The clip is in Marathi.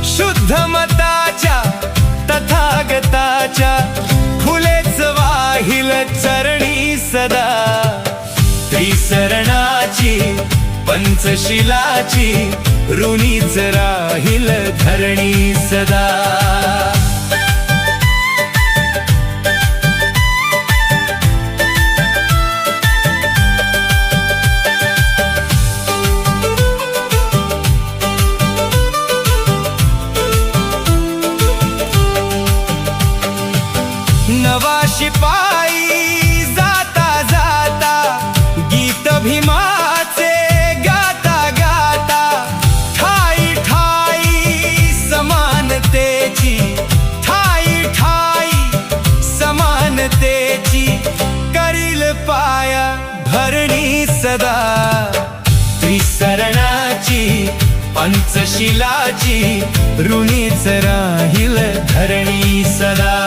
शुद्ध मताच्या तथागताच्या फुलेच वाहिल चरणी सदा। त्रिसरणाची पंचशिलाची ऋणीच राहील धरणी सदा। नवा शिपाई जाता जाता गीत भीमाचे गाता गाता। ठाई ठाई समानतेची ठाई ठाई समानतेची करील पाया भरणी सदा। त्रिसरणाची पंचशिलाची ऋणीच राहील धरणी सदा।